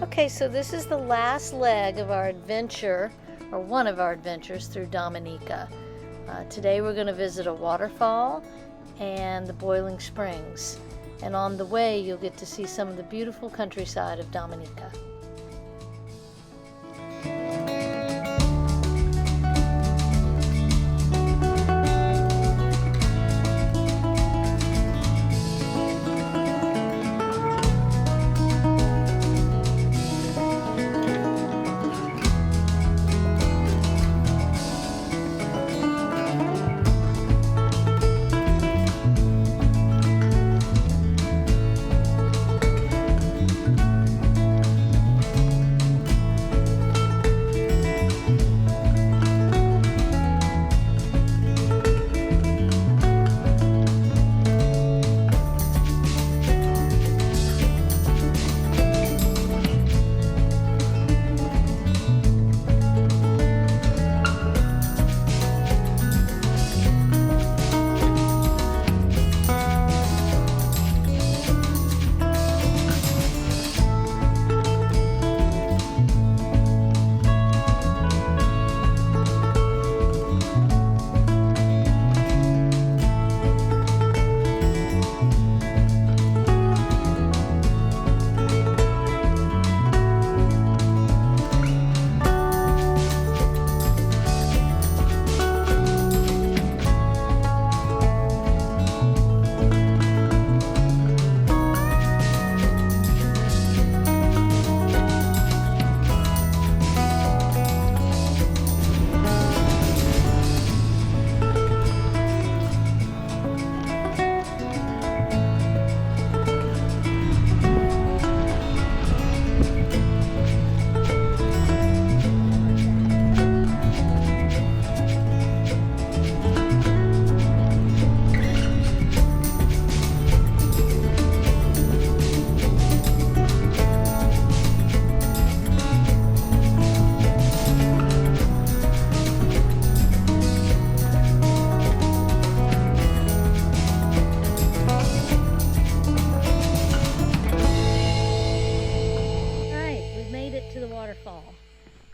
Okay, so this is the last leg of our adventure, or one of our adventures through Dominica. Today we're going to visit a waterfall and the boiling springs. And on the way you'll get to see some of the beautiful countryside of Dominica.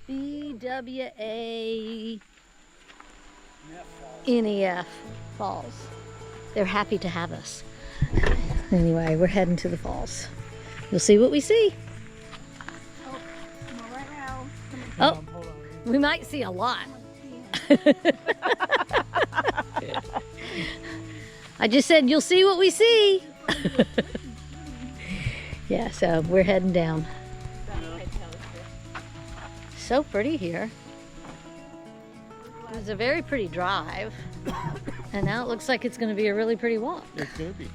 BWA NEF Falls. They're happy to have us. Anyway, we're heading to the falls. You'll see what we see. Oh, we might see a lot. I just said you'll see what we see. Yeah, so we're heading down. So pretty here. It was a very pretty drive, and now it looks like it's going to be a really pretty walk. It's going to be.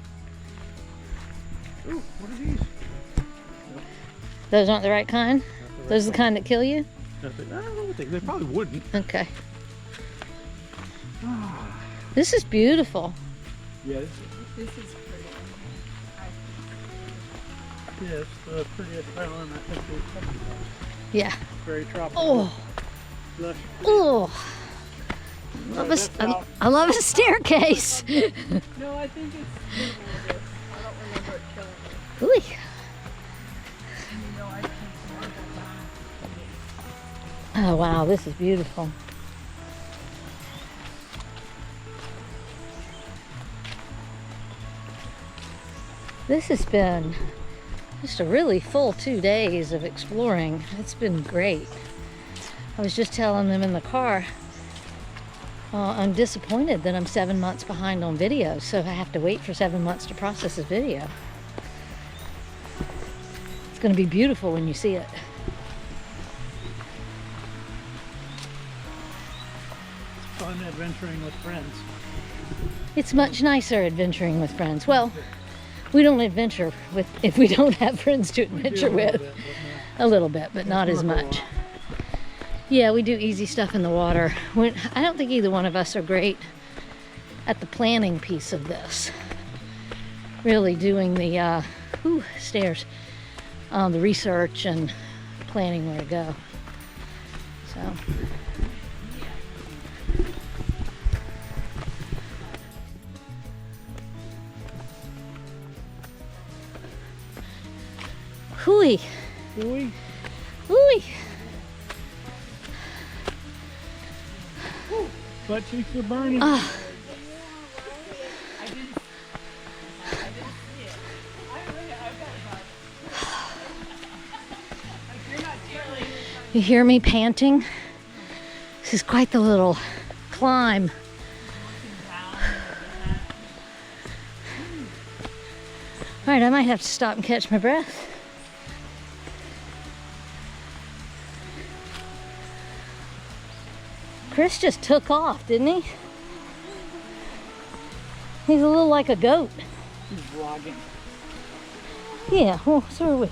Ooh, what are these? Those aren't the right kind? Those are the kind that kill you? I don't think they probably wouldn't. Okay. This is beautiful. Yeah, This is pretty. yeah, it's the prettiest island I think we've come to. Yeah. Very tropical. Oh. Lush. Oh. I love a staircase. No, I think it's I don't remember it killing me. Ooh. You know, I think Oh wow, this is beautiful. This has been just a really full 2 days of exploring. It's been great. I was just telling them in the car, I'm disappointed that I'm 7 months behind on video, so I have to wait for 7 months to process this video. It's going to be beautiful when you see it. Fun adventuring with friends. It's much nicer adventuring with friends. Well, we don't adventure with if we don't have friends to adventure with. A little bit, but not as much. Yeah, we do easy stuff in the water. I don't think either one of us are great at the planning piece of this. Really doing the stairs, the research and planning where to go. So. Hooey. Ooh. Ooh. Butt cheeks are burning. You hear me panting? This is quite the little climb. All right, I might have to stop and catch my breath. Chris just took off, didn't he? He's a little like a goat. He's vlogging. Yeah, well, so are we.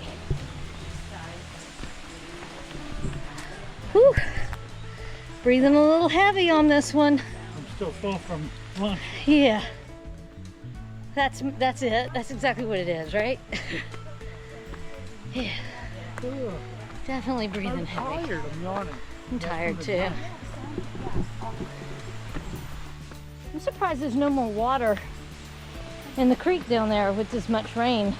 Whew. Breathing a little heavy on this one. I'm still full from lunch. Yeah. That's it. That's exactly what it is, right? Yeah. Ugh. Definitely breathing I'm heavy. tired. I'm yawning. I'm tired too. I'm surprised there's no more water in the creek down there with this much rain.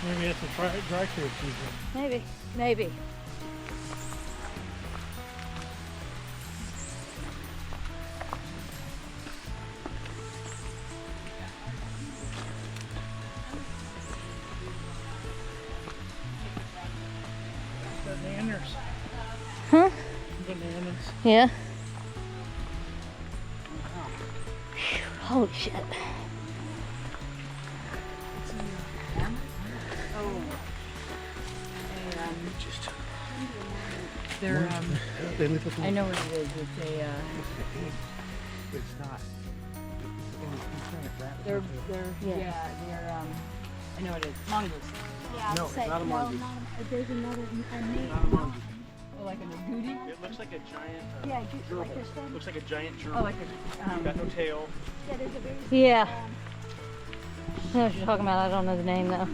Maybe it's a dry clear season. Maybe. Bananas. Huh? Bananas. Yeah. Phew, holy shit. They're, They look like I know what it is. It's a, it's not. they're, Yeah. they're, I know what it is. Mongoose. Yeah, No, I'll say, it's not a mongoose. there's another name. Not a mongoose. Oh, like an agouti? It looks like a giant. Yeah, like this one. Looks like a giant gerbil. Oh, like a, Got no tail. Yeah, there's a very Yeah. I know what you're talking about. I don't know the name though.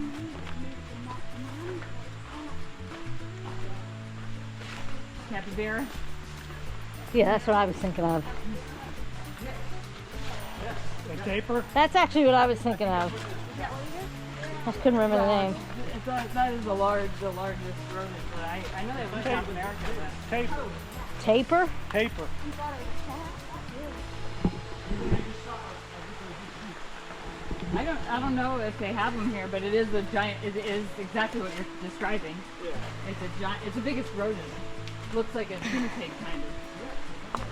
capybara. Yeah, that's what I was thinking of. A taper? That's actually what I was thinking of. I just couldn't remember the name. That is the largest rodent, but I know they live in South America. But Taper. Taper? Taper. I don't know if they have them here, but it is a giant. It is exactly what you're describing. Yeah. It's a giant. It's the biggest rodent. Looks like a guinea pig kind of.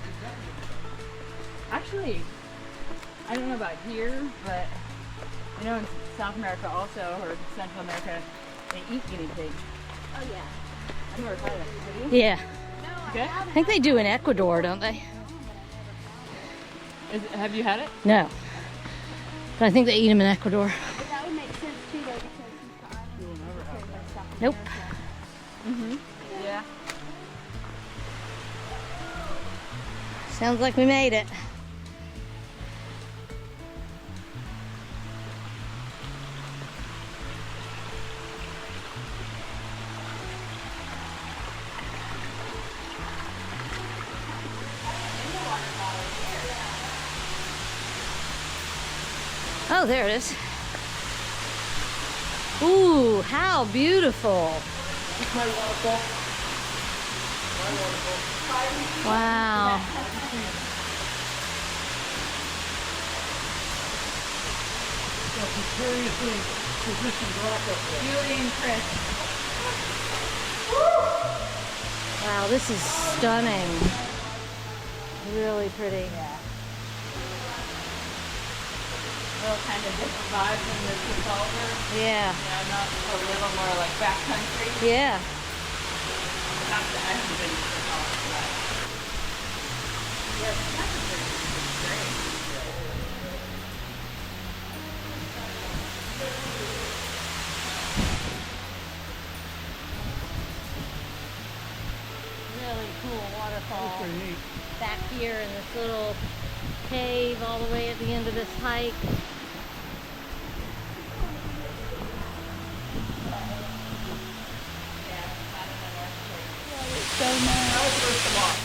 Actually, I don't know about here, but I know in South America also, or Central America, they eat guinea pigs. Oh yeah. I've never tried it. Have you? Yeah. Okay. I think they do in Ecuador, don't they? Have you had it? No. But I think they eat them in Ecuador. But that would make sense too, though, because he's the island. You'll never have Carried by South Nope. America. Yeah. Sounds like we made it. Oh, there it is. Ooh, how beautiful. Wow. That's a curiously positioned rock up there. Julie and Chris. Wow, this is stunning. Really pretty. Little kind of different vibe from the Trafalgar. Yeah. Yeah, not a little more like backcountry. Yeah. Not that I haven't been to Trafalgar, but yeah, it's kind of great. Really cool waterfall. Pretty neat. Back here in this little cave all the way at the end of this hike. So nice. That was worth the walk.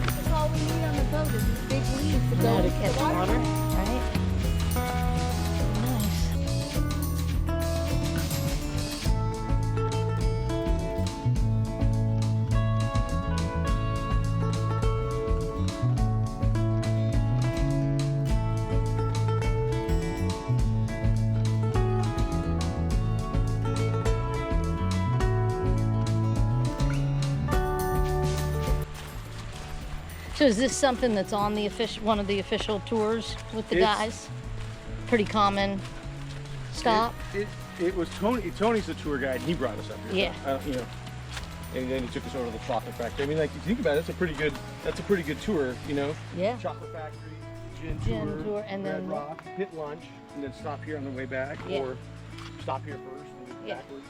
That's all we need on the boat is these big leaves to Now go to into catch the water, water. right? Nice. So is this something that's on the one of the official tours with the It's- guys? Pretty common stop. It was Tony. Tony's the tour guide. He brought us up here. Yeah. You know, and then he took us over to the chocolate factory. I mean, like, if you think about it, that's a pretty good tour. You know. Yeah. Chocolate factory, gin tour, and Red then Rock, hit lunch, and then stop here on the way back, Yeah. or stop here first and go Yeah. backwards.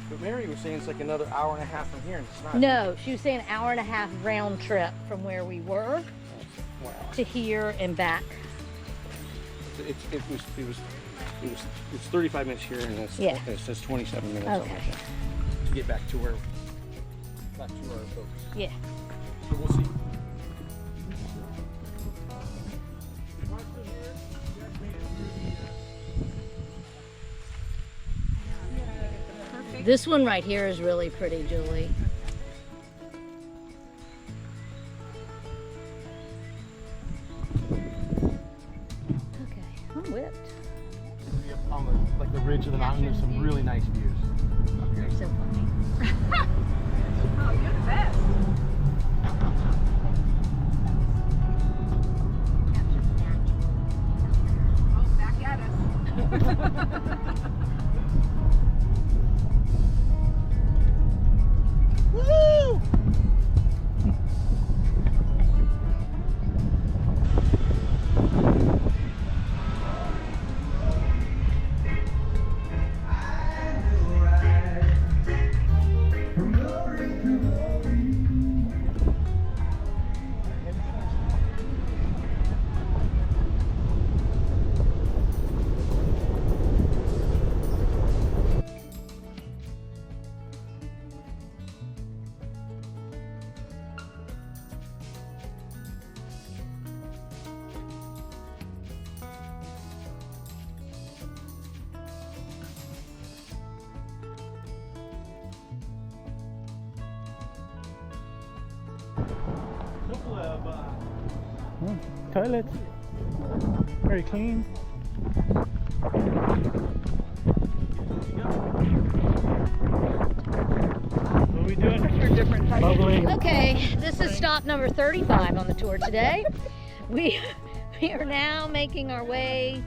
But Mary was saying it's like another hour and a half from here, and it's not. No, she was saying an hour and a half round trip from where we were Wow. to here and back. It was 35 minutes here, and it's, Yeah. it says 27 minutes Okay. on my phone to get back to our folks. Yeah. So we'll see. This one right here is really pretty, Julie. Okay, I'm whipped. On the ridge of the mountain, there's some really nice views. You're so funny. Oh, you're the best. Oh, back at us. Woo! Toilet. Very clean. What are we doing? Bubbling. Okay, this is stop number 35 on the tour today. We are now making our way.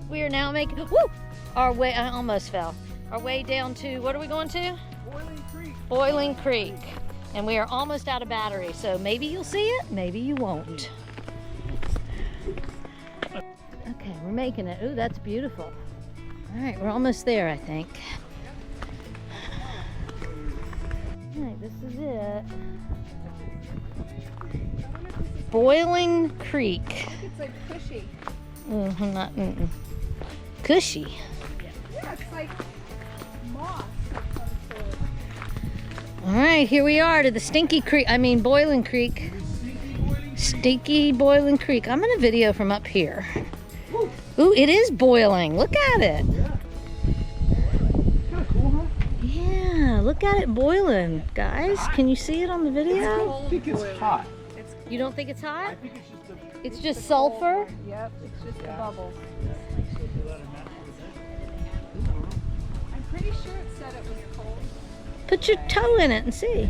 We are now making our way. I almost fell. Our way down to, what are we going to? Boiling Creek. Boiling Creek. And we are almost out of battery, so maybe you'll see it, maybe you won't. Okay, we're making it. Ooh, that's beautiful. All right, we're almost there, I think. All right, this is it. Boiling Creek. It's like cushy. Cushy. Yeah, it's like moss. All right, here we are to the Boiling Creek. Stinky Boiling Creek. I'm gonna video from up here. Ooh, it is boiling. Look at it. Yeah. Kind of cool, huh? Yeah, look at it boiling, guys. Can you see it on the video? I think it's hot. You don't think it's hot? I think it's just the. It's just sulfur? Yep, it's just the bubbles. I'm pretty sure it said it was cold. Put your toe in it and see.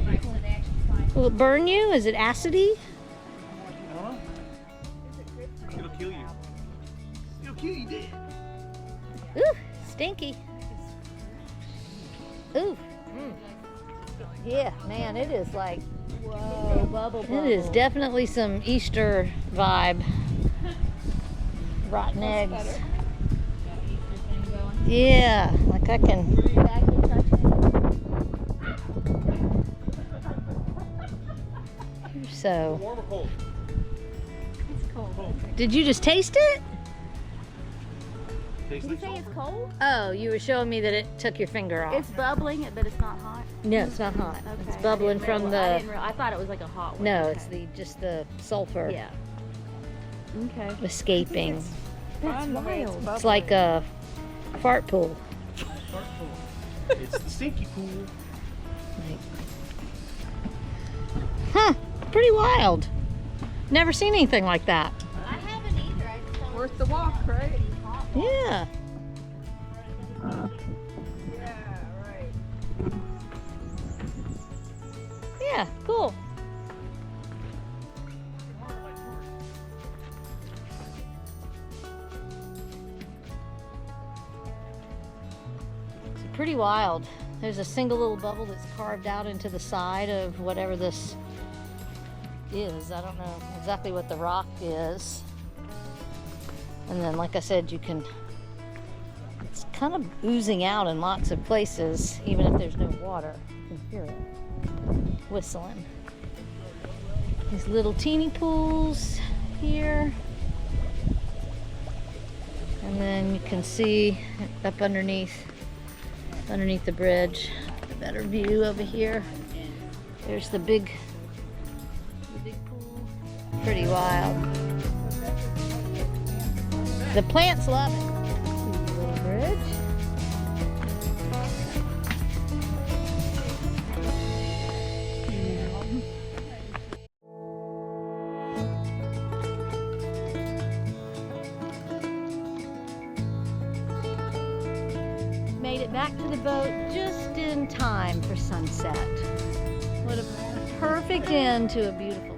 Will it burn you? Is it acidy? Huh? It'll kill you. It'll kill you dead. Ooh, stinky. Ooh. Yeah, man, it is like, Whoa, bubble. it is definitely some Easter vibe. Rotten eggs. Yeah, like I can. So, Warm or cold? It's cold. did you just taste it? Tastes Did you like say it's sulfur? cold? Oh, you were showing me that it took your finger off. It's bubbling, but it's not hot. No, it's not hot. Okay. It's bubbling from the. I thought it was like a hot one. No, Okay. it's just the sulfur Yeah. Okay. escaping. That's wild. It's like a fart pool. It's the stinky pool. Like, huh? Pretty wild. Never seen anything like that. I haven't either. I just thought Worth the walk, right? Yeah. Yeah, right. Yeah. Cool. It's pretty wild. There's a single little bubble that's carved out into the side of whatever this is. I don't know exactly what the rock is. And then, like I said, you can, it's kind of oozing out in lots of places, even if there's no water. You can hear it whistling. These little teeny pools here. And then you can see up underneath the bridge, a better view over here. There's the big pool. Pretty wild. The plants love it. Little bridge. Made it back to the boat just in time for sunset. What a perfect end to a beautiful